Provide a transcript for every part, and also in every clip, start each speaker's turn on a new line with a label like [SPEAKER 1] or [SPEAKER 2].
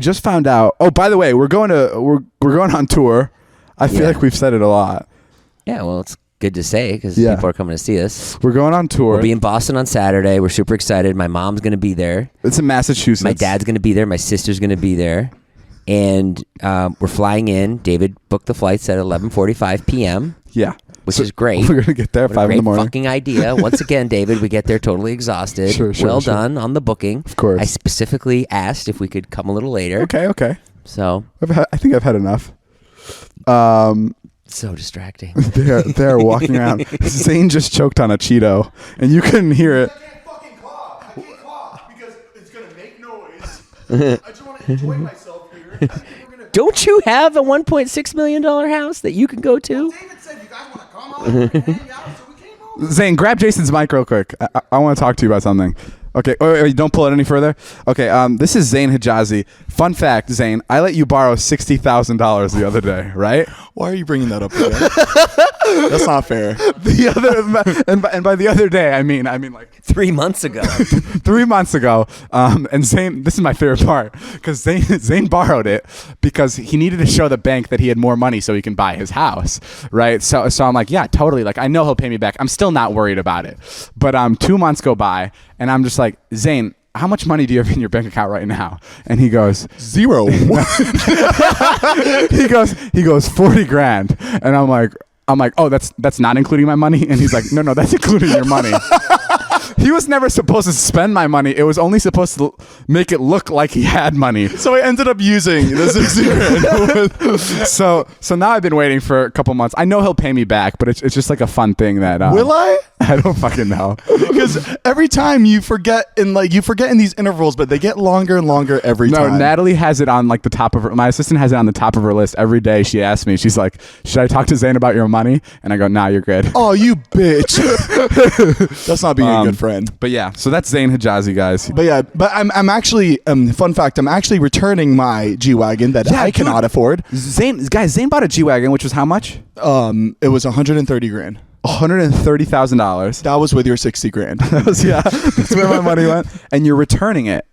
[SPEAKER 1] just found out. Oh, by the way, we're going on tour. I feel like we've said it a lot.
[SPEAKER 2] Yeah, well, it's good to say because people are coming to see us.
[SPEAKER 1] We're going on tour.
[SPEAKER 2] We'll be in Boston on Saturday. We're super excited. My mom's going to be there.
[SPEAKER 1] It's in Massachusetts.
[SPEAKER 2] My dad's going to be there. My sister's going to be there. And we're flying in. David booked the flights at 11:45 p.m.
[SPEAKER 1] Yeah.
[SPEAKER 2] Which is great.
[SPEAKER 1] We're going to get there at 5 in the morning.
[SPEAKER 2] Fucking idea. Once again, David, we get there totally exhausted.
[SPEAKER 1] Sure,
[SPEAKER 2] well done on the booking.
[SPEAKER 1] Of course.
[SPEAKER 2] I specifically asked if we could come a little later.
[SPEAKER 1] Okay.
[SPEAKER 2] So.
[SPEAKER 1] I think I've had enough.
[SPEAKER 2] So distracting.
[SPEAKER 1] They're walking around. Zane just choked on a Cheeto, and you couldn't hear it.
[SPEAKER 3] I can't fucking cough. I can't cough because it's going to make noise. I just want to enjoy myself here.
[SPEAKER 2] Don't you have a $1.6 million house that you can go to?
[SPEAKER 3] Well, David said you guys want to come on and hang out, so we came over.
[SPEAKER 1] Zane, grab Jason's mic real quick. I want to talk to you about something. Okay. Wait, don't pull it any further. Okay. This is Zane Hijazi. Fun fact, Zane, I let you borrow $60,000 the other day, right?
[SPEAKER 3] Why are you bringing that up again? That's not fair.
[SPEAKER 1] And by the other day, I mean like
[SPEAKER 2] 3 months ago.
[SPEAKER 1] 3 months ago. And Zane, this is my favorite part, because Zane borrowed it because he needed to show the bank that he had more money so he can buy his house, right? So I'm like, yeah, totally. Like, I know he'll pay me back. I'm still not worried about it. But 2 months go by, and I'm just like, Zane, how much money do you have in your bank account right now? And he goes,
[SPEAKER 3] 0.
[SPEAKER 1] he goes 40 grand. And I'm like, oh, that's not including my money? And he's like, no, that's including your money. He was never supposed to spend my money. It was only supposed to make it look like he had money.
[SPEAKER 3] So I ended up using the 60 grand.
[SPEAKER 1] So now I've been waiting for a couple months. I know he'll pay me back, but it's just like a fun thing that.
[SPEAKER 3] Will I?
[SPEAKER 1] I don't fucking know.
[SPEAKER 3] Because every time you forget in these intervals, but they get longer and longer every time.
[SPEAKER 1] No, Natalie has it on like the top of her. My assistant has it on the top of her list every day. She asks me, she's like, "Should I talk to Zane about your money?" And I go, "Nah, you're good."
[SPEAKER 3] Oh, you bitch. That's not being a good friend.
[SPEAKER 1] But yeah, so that's Zane Hijazi, guys.
[SPEAKER 3] But I'm actually fun fact. I'm actually returning my G-Wagon that I cannot afford.
[SPEAKER 1] Zane bought a G-Wagon, which was how much?
[SPEAKER 3] It was 130 grand.
[SPEAKER 1] $130,000.
[SPEAKER 3] That was with your 60 grand.
[SPEAKER 1] That's where my money went. And you're returning it.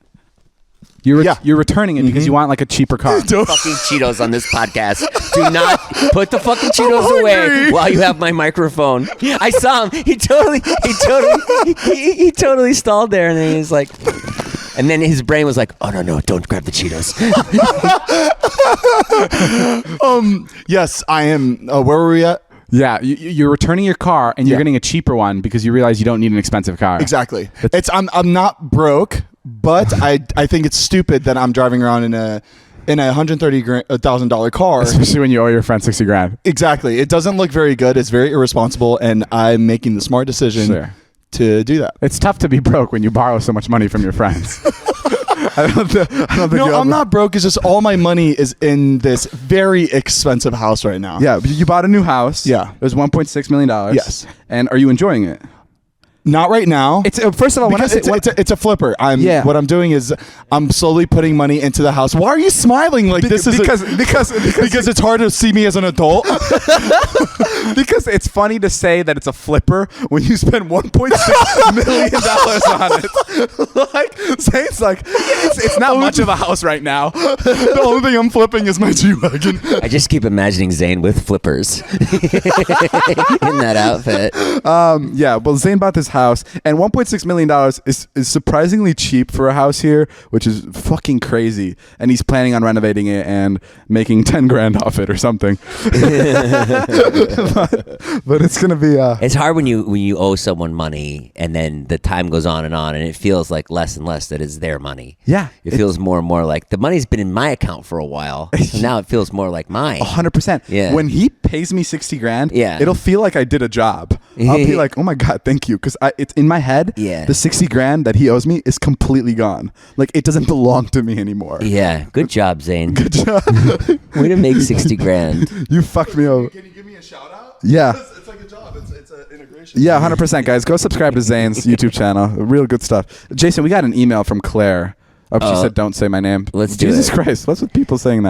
[SPEAKER 1] You're returning it because you want like a cheaper car.
[SPEAKER 2] Fucking Cheetos on this podcast. Do not put the fucking Cheetos away while you have my microphone. I saw him. He totally stalled there, and then he was like, and then his brain was like, "Oh no, don't grab the Cheetos."
[SPEAKER 3] Yes, I am. Where were we at?
[SPEAKER 1] Yeah, you're returning your car and you're getting a cheaper one because you realize you don't need an expensive car.
[SPEAKER 3] Exactly. I'm not broke, but I think it's stupid that I'm driving around in a $130,000 car,
[SPEAKER 1] especially when you owe your friend 60 grand.
[SPEAKER 3] Exactly. It doesn't look very good. It's very irresponsible, and I'm making the smart decision to do that.
[SPEAKER 1] It's tough to be broke when you borrow so much money from your friends. I don't think
[SPEAKER 3] no, I'm not broke. It's just all my money is in this very expensive house right now.
[SPEAKER 1] Yeah, you bought a new house.
[SPEAKER 3] Yeah.
[SPEAKER 1] It was $1.6 million.
[SPEAKER 3] Yes.
[SPEAKER 1] And are you enjoying it?
[SPEAKER 3] Not right now.
[SPEAKER 1] It's first of all, when I say
[SPEAKER 3] it's a flipper. What I'm doing is I'm slowly putting money into the house. Why are you smiling like this?
[SPEAKER 1] Because
[SPEAKER 3] it's hard to see me as an adult.
[SPEAKER 1] Because it's funny to say that it's a flipper when you spend $1.6 million on it. Like Zane's like, it's not much of a house right now.
[SPEAKER 3] The only thing I'm flipping is my G-Wagon.
[SPEAKER 2] I just keep imagining Zane with flippers in that outfit.
[SPEAKER 1] Yeah, well, Zane bought this house, and $1.6 million is surprisingly cheap for a house here, which is fucking crazy. And he's planning on renovating it and making 10 grand off it or something. but it's gonna be
[SPEAKER 2] it's hard when you owe someone money and then the time goes on and it feels like less and less that it's their money.
[SPEAKER 1] Yeah,
[SPEAKER 2] it feels more and more like the money's been in my account for a while, so now it feels more like mine.
[SPEAKER 1] 100%.
[SPEAKER 2] Yeah,
[SPEAKER 1] when he pays me 60 grand,
[SPEAKER 2] yeah,
[SPEAKER 1] it'll feel like I did a job. I'll be like, oh my god, thank you, because it's in my head.
[SPEAKER 2] Yeah,
[SPEAKER 1] the 60 grand that he owes me is completely gone. Like, it doesn't belong to me anymore.
[SPEAKER 2] Yeah, good job, Zane.
[SPEAKER 1] Good job.
[SPEAKER 2] Way to make 60 grand.
[SPEAKER 1] You fucked me over.
[SPEAKER 3] Can you give me a shout out?
[SPEAKER 1] Yeah.
[SPEAKER 3] It's like a job. It's an integration.
[SPEAKER 1] Yeah, 100%, guys. Go subscribe to Zane's YouTube channel. Real good stuff. Jason, we got an email from Claire. She said, "Don't say my name."
[SPEAKER 2] Let's do
[SPEAKER 1] Jesus
[SPEAKER 2] it.
[SPEAKER 1] Christ, what's with people saying that?